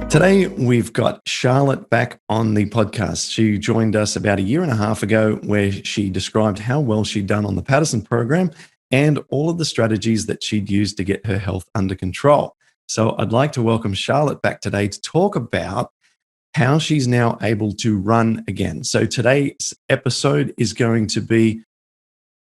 Today, we've got Charlotte back on the podcast. She joined us about a year and a half ago, where she described how well she'd done on the Paddison Program and all of the strategies that she'd used to get her health under control. So I'd like to welcome Charlotte back today to talk about how she's now able to run again. So today's episode is going to be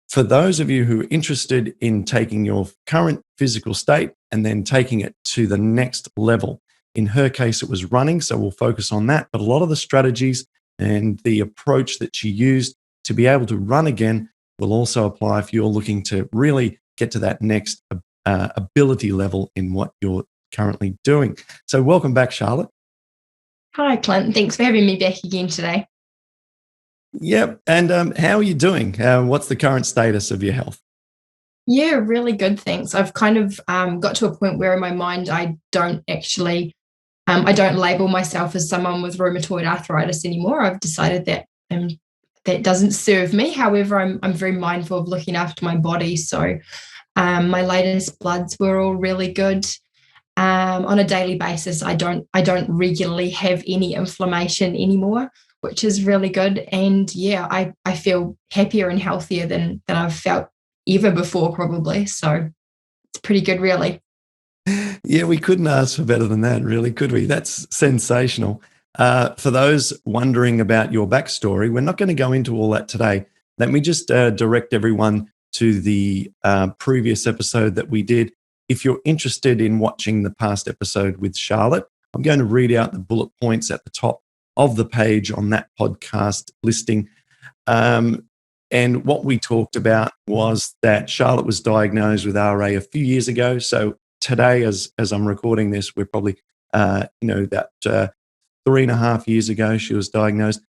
for those of you who are interested in taking your current physical state and then taking it to the next level. In her case, it was running, so we'll focus on that. But a lot of the strategies and the approach that she used to be able to run again will also apply if you're looking to really get to that next ability level in what you're currently doing. So welcome back, Charlotte. Hi, Clint. Thanks for having me back again today. Yep. And how are you doing? What's the current status of your health? Yeah, really good, thanks. I've kind of got to a point where in my mind I don't label myself as someone with rheumatoid arthritis anymore. I've decided that that doesn't serve me. However, I'm very mindful of looking after my body. So my latest bloods were all really good. On a daily basis, I don't regularly have any inflammation anymore, which is really good. And yeah, I feel happier and healthier than I've felt ever before, probably. So it's pretty good, really. Yeah, we couldn't ask for better than that, really, could we? That's sensational. For those wondering about your backstory, we're not going to go into all that today. Let me just direct everyone to the previous episode that we did. If you're interested in watching the past episode with Charlotte, I'm going to read out the bullet points at the top of the page on that podcast listing. And what we talked about was that Charlotte was diagnosed with RA a few years ago. So today, as I'm recording this, we're probably, about 3.5 years ago, she was diagnosed.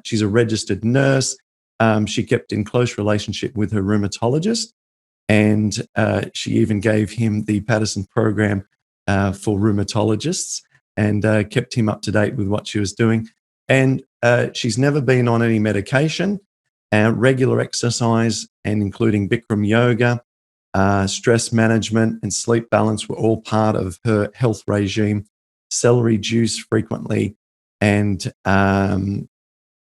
She's a registered nurse. She kept in close relationship with her rheumatologist. And she even gave him the Paddison Program for rheumatologists and kept him up to date with what she was doing. And she's never been on any medication, regular exercise, and including Bikram yoga, stress management and sleep balance were all part of her health regime. Celery juice frequently. And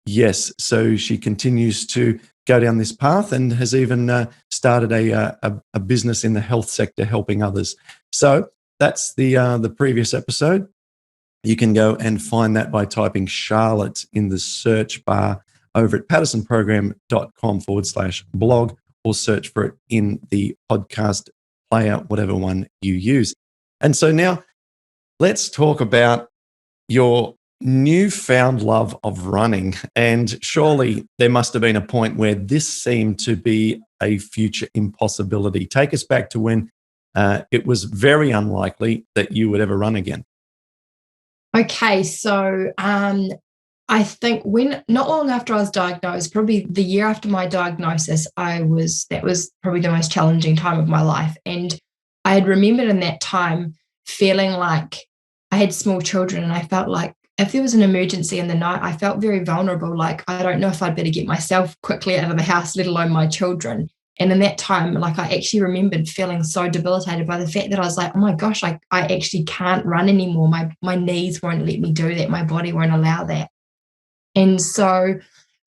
yes, so she continues to go down this path and has even started a business in the health sector helping others. So that's the previous episode. You can go and find that by typing Charlotte in the search bar over at paddisonprogram.com/blog or search for it in the podcast player, whatever one you use. And so now let's talk about your newfound love of running. And surely there must have been a point where this seemed to be a future impossibility. Take us back to when it was very unlikely that you would ever run again. Okay, so I think not long after I was diagnosed, probably the year after my diagnosis, that was probably the most challenging time of my life. And I had remembered in that time feeling like I had small children, and I felt like if there was an emergency in the night, I felt very vulnerable. Like, I don't know if I'd better get myself quickly out of the house, let alone my children. And in that time, like, I actually remembered feeling so debilitated by the fact that I was like, oh my gosh, I actually can't run anymore. My knees won't let me do that. My body won't allow that. And so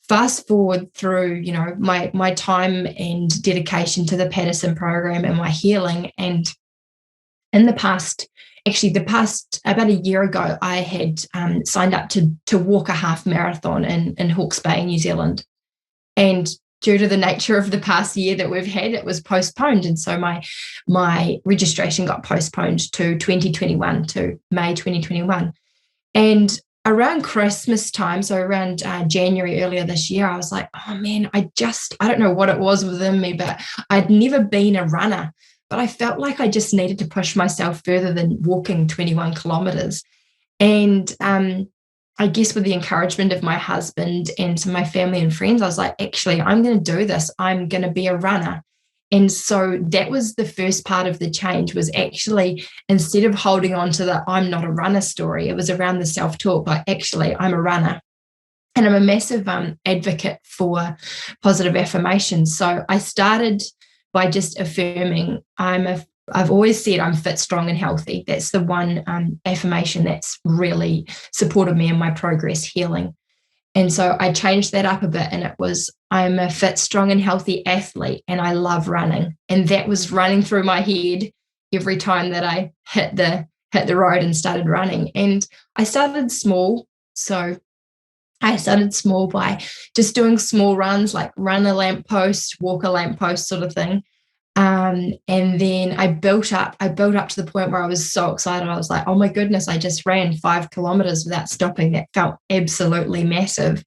fast forward through, my time and dedication to the Paddison Program and my healing. And in the past about a year ago, I had signed up to walk a half marathon in Hawke's Bay, New Zealand. And due to the nature of the past year that we've had, it was postponed. And so my registration got postponed to 2021, to May 2021. And around Christmas time, so around January earlier this year, I was like, oh man, I don't know what it was within me, but I'd never been a runner. But I felt like I just needed to push myself further than walking 21 kilometers. And I guess with the encouragement of my husband and some of my family and friends, I was like, actually, I'm going to do this. I'm going to be a runner. And so that was the first part of the change, was actually, instead of holding on to the I'm not a runner story, it was around the self-talk, like, actually, I'm a runner. And I'm a massive advocate for positive affirmation. So I started by just affirming I'm I've always said I'm fit, strong, and healthy. That's the one affirmation that's really supported me in my progress healing. And so I changed that up a bit, and it was, I'm a fit, strong, and healthy athlete, and I love running. And that was running through my head every time that I hit the road and started running. And I started small. So I started small by just doing small runs, like run a lamppost, walk a lamppost sort of thing. And then I built up to the point where I was so excited. I was like, oh my goodness, I just ran 5 kilometers without stopping. That felt absolutely massive.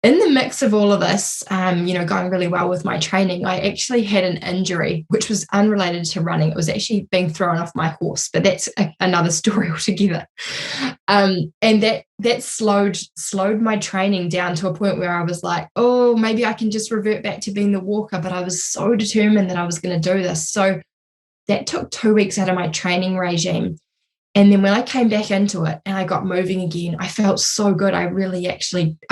In the mix of all of this, going really well with my training, I actually had an injury, which was unrelated to running. It was actually being thrown off my horse, but that's another story altogether. And that slowed my training down to a point where I was like, oh, maybe I can just revert back to being the walker. But I was so determined that I was going to do this. So that took 2 weeks out of my training regime. And then when I came back into it and I got moving again, I felt so good. I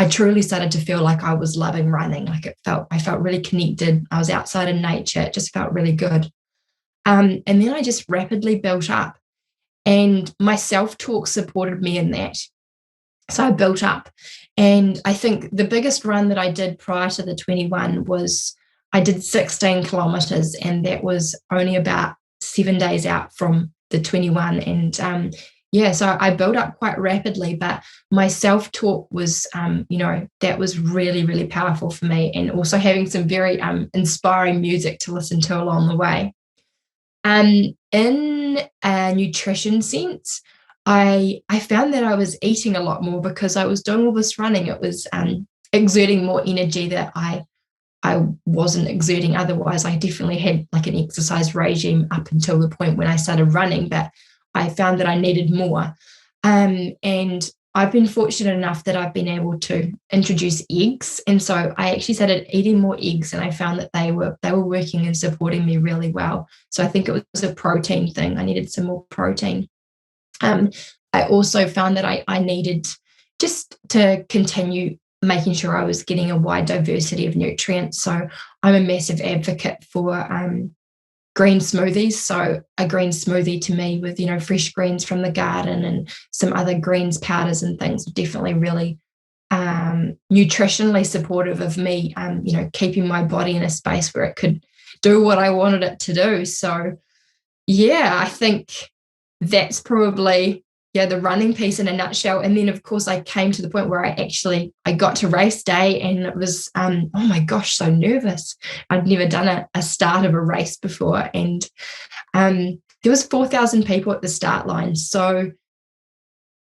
truly started to feel like I was loving running. Like I felt really connected. I was outside in nature. It just felt really good. And then I just rapidly built up, and my self-talk supported me in that. So I built up. And I think the biggest run that I did prior to the 21 was I did 16 kilometers, and that was only about 7 days out from the 21. And so I built up quite rapidly, but my self-talk was, that was really, really powerful for me. And also having some very inspiring music to listen to along the way. In a nutrition sense, I found that I was eating a lot more because I was doing all this running. It was exerting more energy that I wasn't exerting otherwise. I definitely had like an exercise regime up until the point when I started running, but I found that I needed more. And I've been fortunate enough that I've been able to introduce eggs. And so I actually started eating more eggs, and I found that they were working and supporting me really well. So I think it was a protein thing. I needed some more protein. I also found that I needed just to continue making sure I was getting a wide diversity of nutrients. So I'm a massive advocate for green smoothies. So a green smoothie to me with, fresh greens from the garden and some other greens powders and things, definitely really nutritionally supportive of me, keeping my body in a space where it could do what I wanted it to do. So yeah, I think that's probably the running piece in a nutshell. And then of course I came to the point where I got to race day, and it was oh my gosh, so nervous. I'd never done a start of a race before, and there was 4,000 people at the start line. So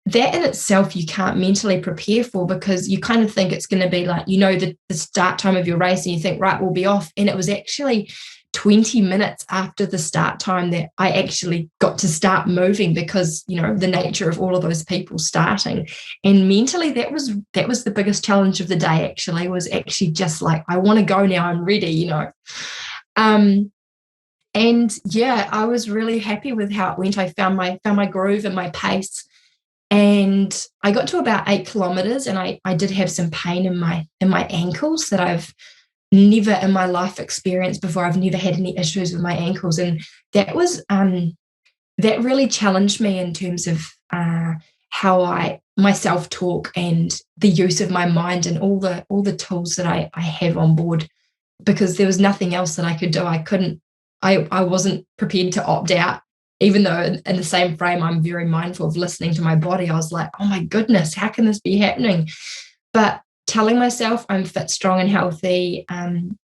that in itself you can't mentally prepare for, because you kind of think it's going to be like, the start time of your race, and you think, right, we'll be off. And it was actually 20 minutes after the start time that I actually got to start moving, because, the nature of all of those people starting. And mentally, that was the biggest challenge of the day, actually, was actually just like, I want to go now, I'm ready, And yeah, I was really happy with how it went. I found my groove and my pace. And I got to about 8 kilometers, and I did have some pain in my ankles that I've never in my life experienced before. I've never had any issues with my ankles, and that was that really challenged me in terms of how my self-talk and the use of my mind and all the tools that I have on board, because there was nothing else that I could do. I wasn't prepared to opt out, even though in the same frame I'm very mindful of listening to my body. I was like, oh my goodness, how can this be happening? But telling myself I'm fit, strong, and healthy, I'm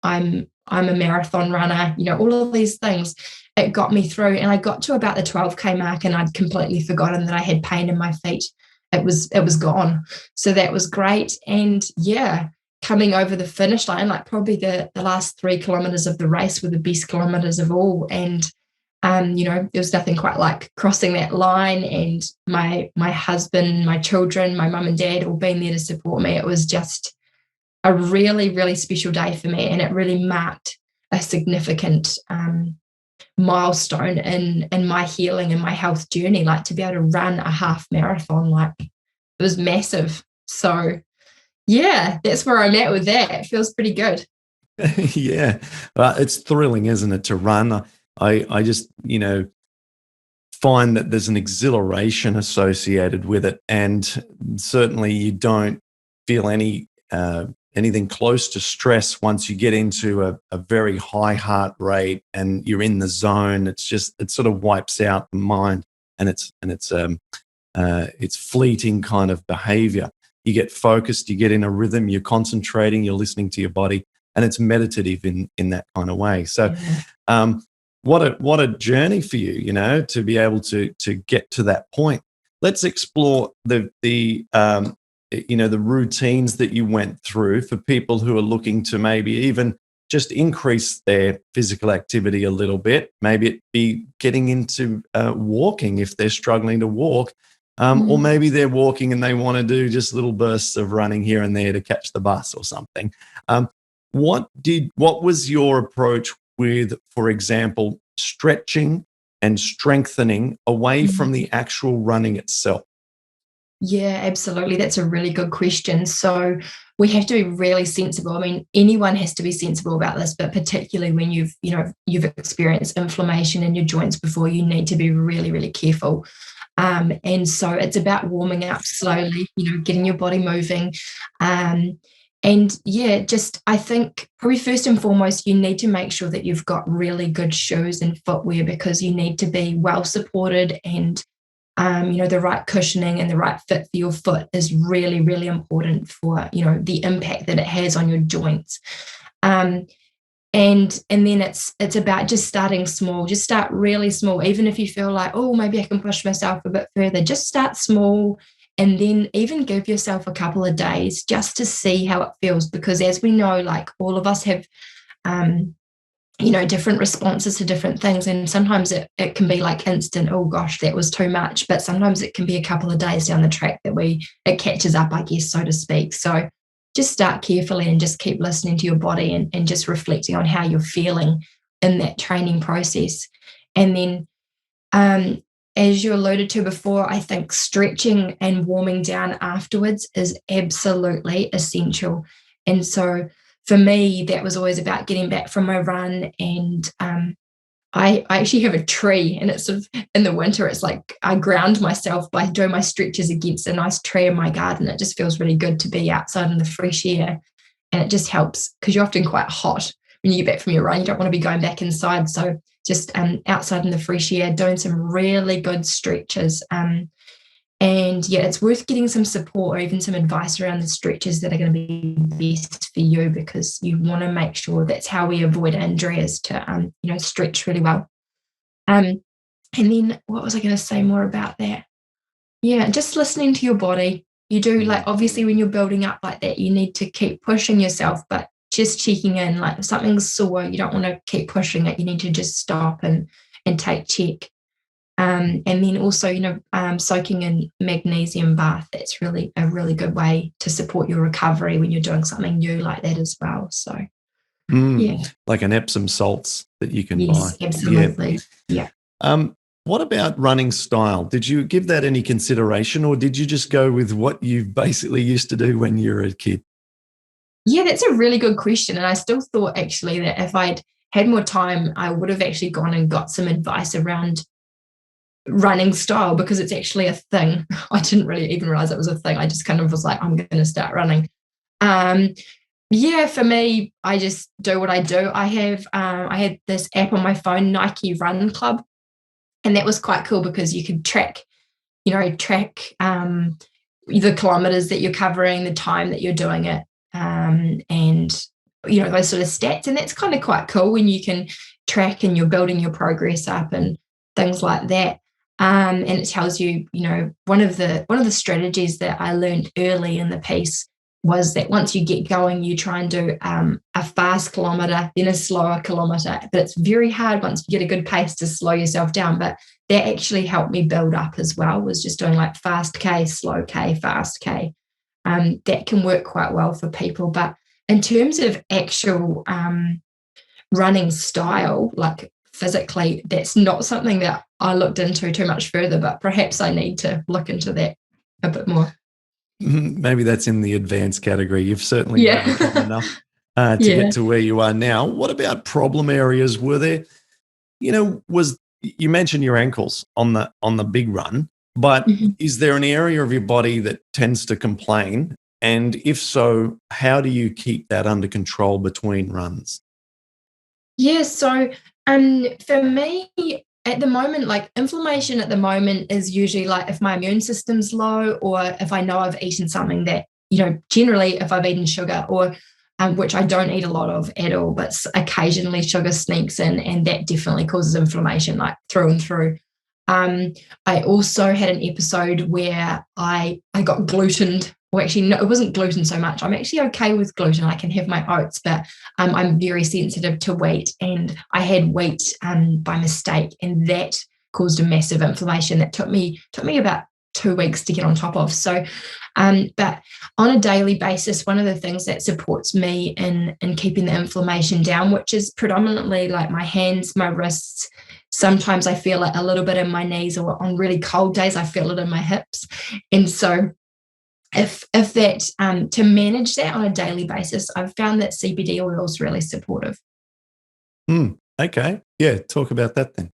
a marathon runner, all of these things, it got me through. And I got to about the 12K mark, and I'd completely forgotten that I had pain in my feet. It was gone. So that was great. And yeah, coming over the finish line, like probably the last 3 kilometers of the race were the best kilometers of all. And there was nothing quite like crossing that line, and my husband, my children, my mum and dad all being there to support me. It was just a really, really special day for me, and it really marked a significant milestone in my healing and my health journey. Like, to be able to run a half marathon, like, it was massive. So yeah, that's where I'm at with that. It feels pretty good. Yeah, it's thrilling, isn't it, to run? I just, find that there's an exhilaration associated with it, and certainly you don't feel anything close to stress once you get into a very high heart rate and you're in the zone. It sort of wipes out the mind, and it's fleeting kind of behavior. You get focused, you get in a rhythm, you're concentrating, you're listening to your body, and it's meditative in that kind of way. So, what a journey for you, to be able to get to that point. Let's explore the routines that you went through for people who are looking to maybe even just increase their physical activity a little bit. Maybe it be getting into walking if they're struggling to walk, or maybe they're walking and they want to do just little bursts of running here and there to catch the bus or something. What was your approach with, for example, stretching and strengthening away from the actual running itself? Yeah, absolutely. That's a really good question. So we have to be really sensible. I mean, anyone has to be sensible about this, but particularly when you've experienced inflammation in your joints before, you need to be really, really careful. And so it's about warming up slowly, getting your body moving. And yeah, just I think probably first and foremost, you need to make sure that you've got really good shoes and footwear, because you need to be well supported, and the right cushioning and the right fit for your foot is really, really important for, the impact that it has on your joints. And then it's about just starting small. Just start really small. Even if you feel like, oh, maybe I can push myself a bit further, just start small, and then even give yourself a couple of days just to see how it feels. Because as we know, like all of us have, different responses to different things. And sometimes it can be like instant, oh gosh, that was too much. But sometimes it can be a couple of days down the track that it catches up, I guess, so to speak. So just start carefully and just keep listening to your body, and just reflecting on how you're feeling in that training process. And then, as you alluded to before, I think stretching and warming down afterwards is absolutely essential. And so for me, that was always about getting back from my run. And I actually have a tree, and it's sort of in the winter, it's like I ground myself by doing my stretches against a nice tree in my garden. It just feels really good to be outside in the fresh air. And it just helps, because you're often quite hot when you get back from your run. You don't want to be going back inside. So just outside in the fresh air, doing some really good stretches. And yeah, it's worth getting some support or even some advice around the stretches that are going to be best for you, because you want to make sure that's how we avoid injury, is to, stretch really well. And then what was I going to say more about that? Yeah, just listening to your body. You do, like, obviously when you're building up like that, you need to keep pushing yourself, but just checking in, like if something's sore, you don't want to keep pushing it. You need to just stop and take check. And then also, soaking in magnesium bath. That's really a really good way to support your recovery when you're doing something new like that as well. So, yeah. Like an Epsom salts that you can buy. Yes, absolutely. Yeah. What about running style? Did you give that any consideration, or did you just go with what you basically used to do when you were a kid? Yeah, that's a really good question. And I still thought actually that if I'd had more time, I would have actually gone and got some advice around running style, because it's actually a thing. I didn't really even realize it was a thing. I just kind of was like, I'm going to start running. Yeah, for me, I just do what I do. I had this app on my phone, Nike Run Club, and that was quite cool because you could track the kilometers that you're covering, the time that you're doing it, and those sort of stats. And that's kind of quite cool when you can track and you're building your progress up and things like that. And it tells you, one of the strategies that I learned early in the piece was that once you get going, you try and do a fast kilometer, then a slower kilometer. But it's very hard once you get a good pace to slow yourself down. But that actually helped me build up as well, was just doing like fast K, slow K, fast K. That can work quite well for people. But in terms of actual running style, like physically, that's not something that I looked into too much further, but perhaps I need to look into that a bit more. Maybe that's in the advanced category. You've certainly overcome enough. to get Yeah. to where you are now. What about problem areas? Were there, was you mentioned your ankles on the big run, but Mhm. is there an area of your body that tends to complain? And if so, how do you keep that under control between runs? Yeah, so for me at the moment, like inflammation at the moment is usually like if my immune system's low or if I know I've eaten something that, generally if I've eaten sugar or which I don't eat a lot of at all, but occasionally sugar sneaks in and that definitely causes inflammation like through and through. Um, I also had an episode where I got glutened. Well, actually, no, it wasn't gluten so much. I'm actually okay with gluten. I can have my oats, but I'm very sensitive to wheat, and I had wheat by mistake, and that caused a massive inflammation that took me about 2 weeks to get on top of. So, but on a daily basis, one of the things that supports me in keeping the inflammation down, which is predominantly like my hands, my wrists. Sometimes I feel it a little bit in my knees, or on really cold days, I feel it in my hips. And so, if that to manage that on a daily basis, I've found that CBD oil is really supportive. Okay. Yeah. Talk about that then.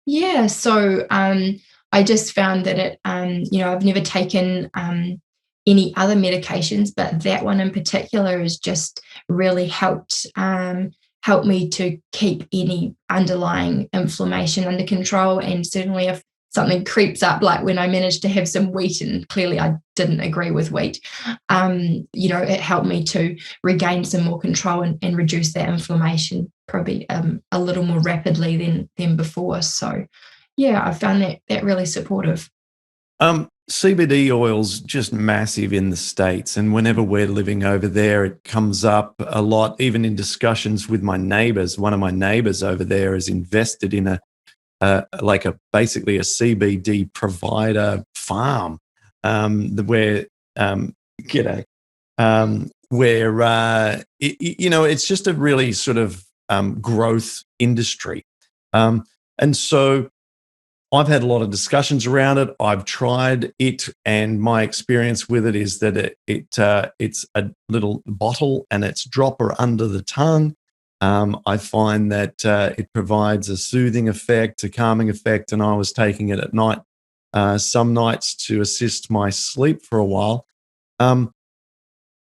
Yeah, so I just found that I've never taken any other medications, but that one in particular has just really helped me to keep any underlying inflammation under control. And certainly, if something creeps up, like when I managed to have some wheat, and clearly I didn't agree with wheat, it helped me to regain some more control and reduce that inflammation probably a little more rapidly than before. So, yeah, I found that really supportive. CBD oil's just massive in the States. And whenever we're living over there, it comes up a lot, even in discussions with my neighbors. One of my neighbors over there is invested in basically a CBD provider farm, where, g'day, where, it's just a really sort of growth industry. And so I've had a lot of discussions around it. I've tried it, and my experience with it is that it's a little bottle and it's dropper under the tongue. I find that it provides a soothing effect, a calming effect, and I was taking it at night, some nights to assist my sleep for a while. Um,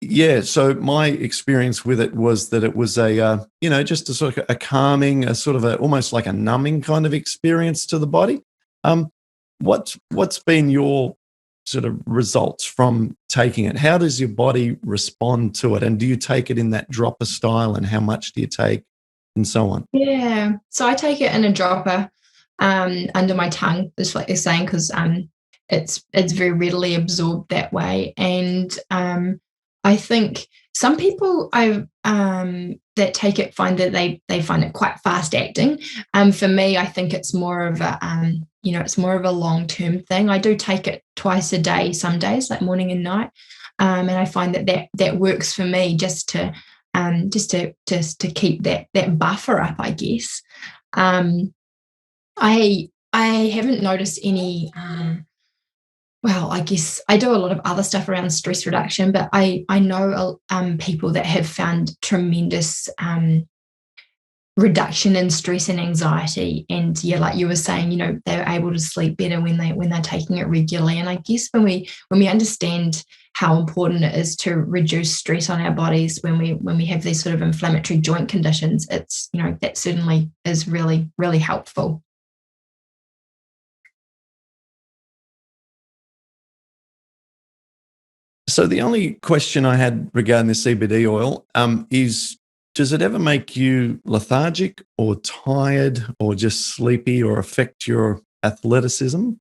yeah, so my experience with it was that it was just a sort of a calming, a sort of almost like a numbing kind of experience to the body. Um, what's been your sort of results from taking it? How does your body respond to it? And do you take it in that dropper style? And how much do you take, and so on? Yeah, so I take it in a dropper under my tongue, just like you're saying, because it's very readily absorbed that way. And I think some people that take it find that they find it quite fast acting. For me, I think it's more of it's more of a long term thing. I do take it twice a day, some days, like morning and night, and I find that works for me just to keep that buffer up, I guess. Um, I haven't noticed any. Well, I guess I do a lot of other stuff around stress reduction, but I know people that have found tremendous reduction in stress and anxiety. And yeah, like you were saying, they're able to sleep better when they're taking it regularly. And I guess when we understand how important it is to reduce stress on our bodies when we have these sort of inflammatory joint conditions, it's that certainly is really, really helpful. So the only question I had regarding the CBD oil is, does it ever make you lethargic or tired or just sleepy or affect your athleticism?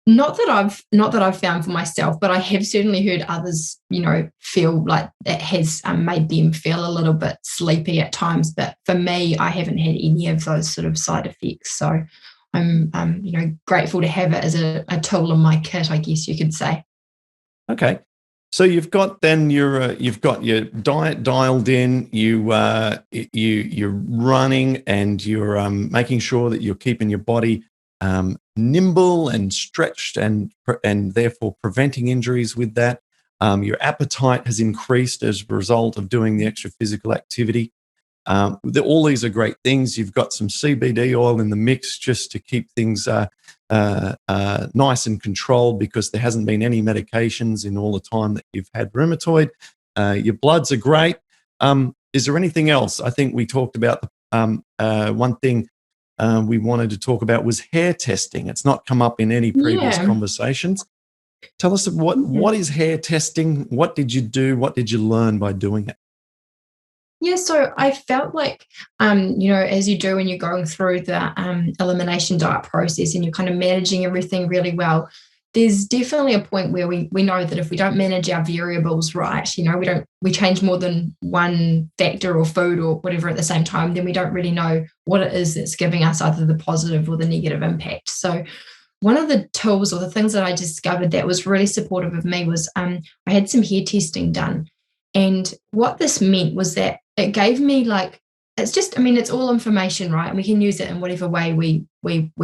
Not that I've found for myself, but I have certainly heard others, feel like it has made them feel a little bit sleepy at times. But for me, I haven't had any of those sort of side effects. So I'm, grateful to have it as a tool in my kit, I guess you could say. Okay. So you've got your diet dialed in. You're running, and you're making sure that you're keeping your body nimble and stretched, and therefore preventing injuries with that. Your appetite has increased as a result of doing the extra physical activity. All these are great things. You've got some CBD oil in the mix just to keep things nice and controlled, because there hasn't been any medications in all the time that you've had rheumatoid. Your bloods are great. Is there anything else? I think we talked about one thing we wanted to talk about was hair testing. It's not come up in any previous Yeah. conversations. Tell us what is hair testing? What did you do? What did you learn by doing it? Yeah, so I felt like, as you do when you're going through the elimination diet process and you're kind of managing everything really well, there's definitely a point where we know that if we don't manage our variables right, we change more than one factor or food or whatever at the same time, then we don't really know what it is that's giving us either the positive or the negative impact. So one of the tools or the things that I discovered that was really supportive of me was I had some hair testing done. And what this meant was that it gave me it's all information, right? And we can use it in whatever way we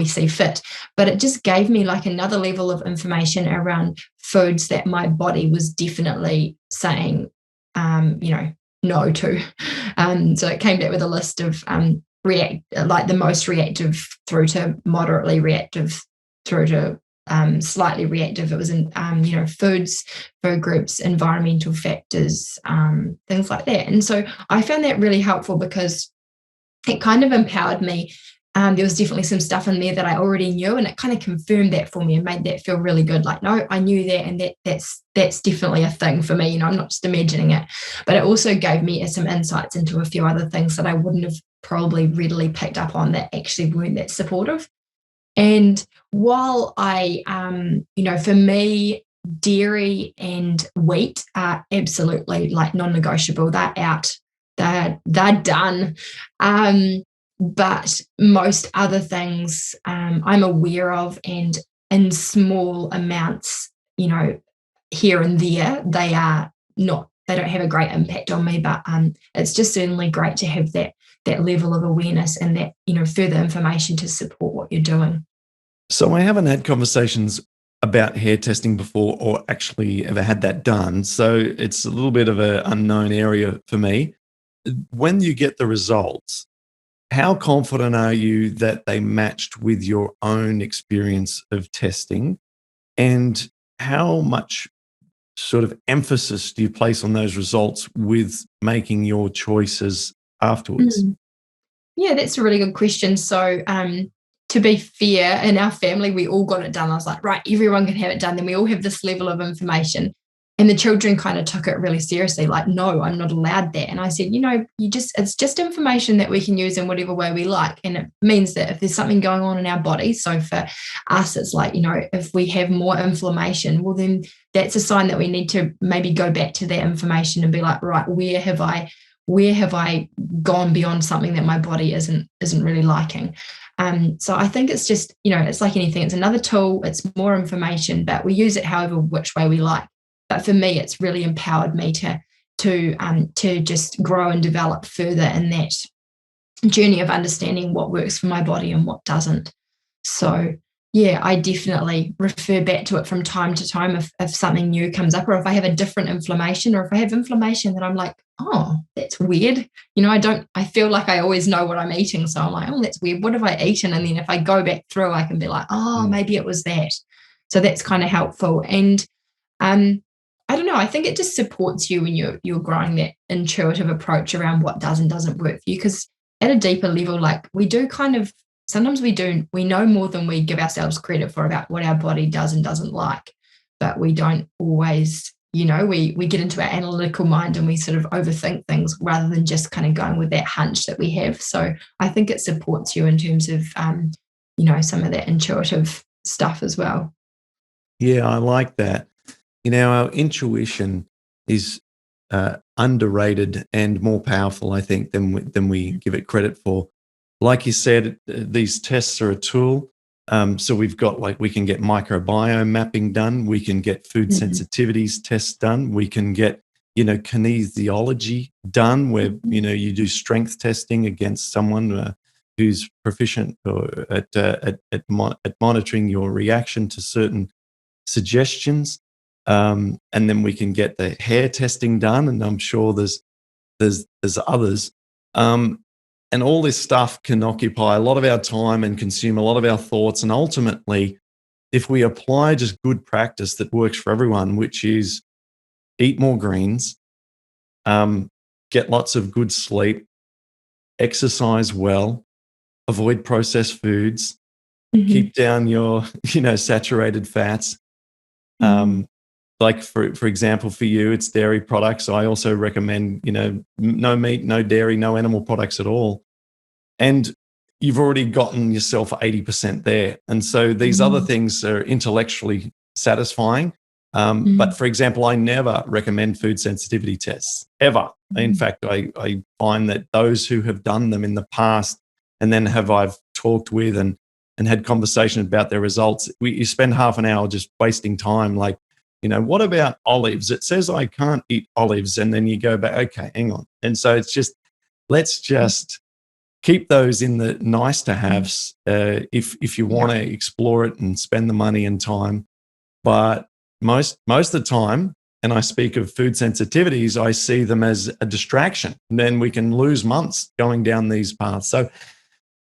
see fit. But it just gave me like another level of information around foods that my body was definitely saying, no to. So it came back with a list of the most reactive through to moderately reactive through to slightly reactive. It was in, foods, food groups, environmental factors, things like that. And so I found that really helpful because it kind of empowered me. There was definitely some stuff in there that I already knew, and it kind of confirmed that for me and made that feel really good. Like, no, I knew that, and that's definitely a thing for me. I'm not just imagining it. But it also gave me some insights into a few other things that I wouldn't have probably readily picked up on that actually weren't that supportive. And while for me, dairy and wheat are absolutely like non-negotiable. They're out. They're done. But most other things I'm aware of, and in small amounts, here and there, they are not. They don't have a great impact on me. But it's just certainly great to have that level of awareness and that further information to support what you're doing. So I haven't had conversations about hair testing before, or actually ever had that done. So it's a little bit of an unknown area for me. When you get the results, how confident are you that they matched with your own experience of testing? And how much sort of emphasis do you place on those results with making your choices afterwards? Mm. Yeah, that's a really good question. So, to be fair, in our family, we all got it done. I was like, right, everyone can have it done. Then we all have this level of information. And the children kind of took it really seriously, like, no, I'm not allowed that. And I said, it's just information that we can use in whatever way we like. And it means that if there's something going on in our body, so for us, it's like, if we have more inflammation, well, then that's a sign that we need to maybe go back to that information and be like, right, where have I gone beyond something that my body isn't really liking? So I think it's just, it's like anything. It's another tool. It's more information, but we use it however which way we like. But for me, it's really empowered me to just grow and develop further in that journey of understanding what works for my body and what doesn't. So yeah, I definitely refer back to it from time to time if something new comes up, or if I have a different inflammation, or if I have inflammation that I'm like, oh, that's weird. I feel like I always know what I'm eating. So I'm like, oh, that's weird. What have I eaten? And then if I go back through, I can be like, oh, maybe it was that. So that's kind of helpful. And I don't know, I think it just supports you when you're growing that intuitive approach around what does and doesn't work for you. Because at a deeper level, like sometimes we know more than we give ourselves credit for about what our body does and doesn't like, but we don't always, we get into our analytical mind and we sort of overthink things rather than just kind of going with that hunch that we have. So I think it supports you in terms of, some of that intuitive stuff as well. Yeah, I like that. Our intuition is underrated and more powerful, I think, than we give it credit for. Like you said, these tests are a tool. So we've got we can get microbiome mapping done. We can get food sensitivities tests done. We can get, kinesiology done where, you do strength testing against someone who's proficient at monitoring your reaction to certain suggestions. and then we can get the hair testing done, and I'm sure there's others. And all this stuff can occupy a lot of our time and consume a lot of our thoughts. And ultimately, if we apply just good practice that works for everyone, which is eat more greens, get lots of good sleep, exercise well, avoid processed foods, keep down your, saturated fats. Like for example, for you, it's dairy products. I also recommend, no meat, no dairy, no animal products at all. And you've already gotten yourself 80% there. And so these other things are intellectually satisfying. But for example, I never recommend food sensitivity tests ever. In fact, I find that those who have done them in the past and then I've talked with and had conversation about their results, you spend half an hour just wasting time. Like, what about olives? It says I can't eat olives. And then you go back, okay, hang on. And so it's just, let's just keep those in the nice to haves if you want to explore it and spend the money and time. But most of the time, and I speak of food sensitivities, I see them as a distraction. And then we can lose months going down these paths. So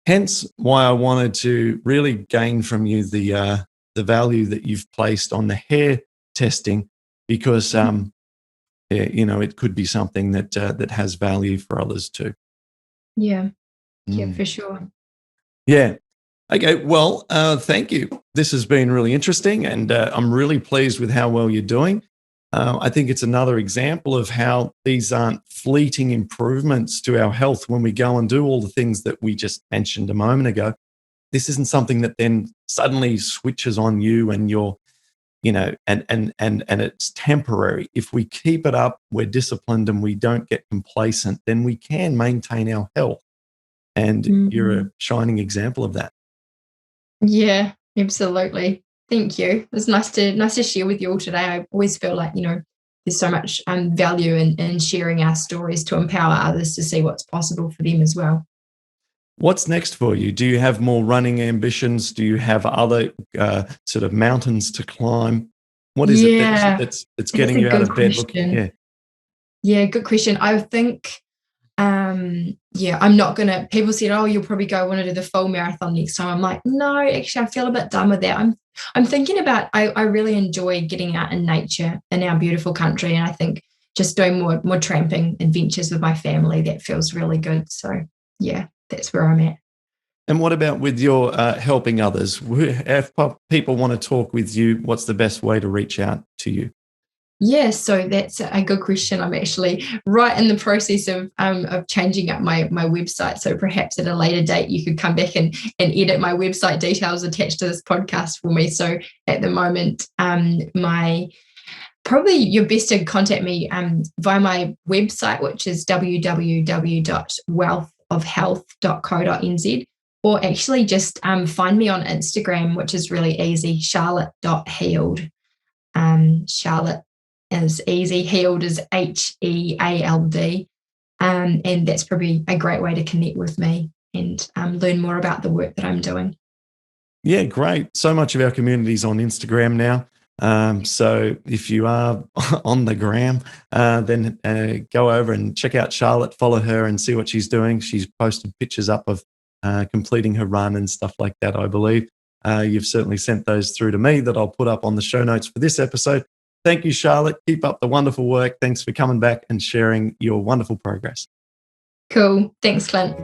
hence why I wanted to really gain from you the value that you've placed on the hair testing, because it could be something that has value for others too. Yeah, for sure. Yeah. Okay. Well, thank you. This has been really interesting, and I'm really pleased with how well you're doing. I think it's another example of how these aren't fleeting improvements to our health when we go and do all the things that we just mentioned a moment ago. This isn't something that then suddenly switches on you and you're, and it's temporary. If we keep it up, we're disciplined and we don't get complacent, then we can maintain our health. And you're a shining example of that. Yeah, absolutely. Thank you. It was nice to share with you all today. I always feel like, there's so much value in sharing our stories to empower others to see what's possible for them as well. What's next for you? Do you have more running ambitions? Do you have other sort of mountains to climb? What is it that's getting you out of bed? Yeah, good question. I think, I'm not gonna. People said, "Oh, you'll probably want to do the full marathon next time." I'm like, no, actually, I feel a bit done with that. I'm thinking about. I really enjoy getting out in nature in our beautiful country, and I think just doing more tramping adventures with my family, that feels really good. So yeah, that's where I'm at. And what about with your helping others? If people want to talk with you, what's the best way to reach out to you? Yeah, so that's a good question. I'm actually right in the process of changing up my website. So perhaps at a later date, you could come back and edit my website details attached to this podcast for me. So at the moment, probably you're best to contact me via my website, which is www.wealthofhealth.co.nz, or actually just find me on Instagram, which is really easy, charlotte.healed. Charlotte is easy. Healed is HEALD. And that's probably a great way to connect with me and learn more about the work that I'm doing. Yeah, great. So much of our community is on Instagram now. So if you are on the gram, then go over and check out Charlotte, follow her and see what she's doing. She's posted pictures up of completing her run and stuff like that, I believe. You've certainly sent those through to me that I'll put up on the show notes for this episode. Thank you, Charlotte. Keep up the wonderful work. Thanks for coming back and sharing your wonderful progress. Cool. Thanks, Clint.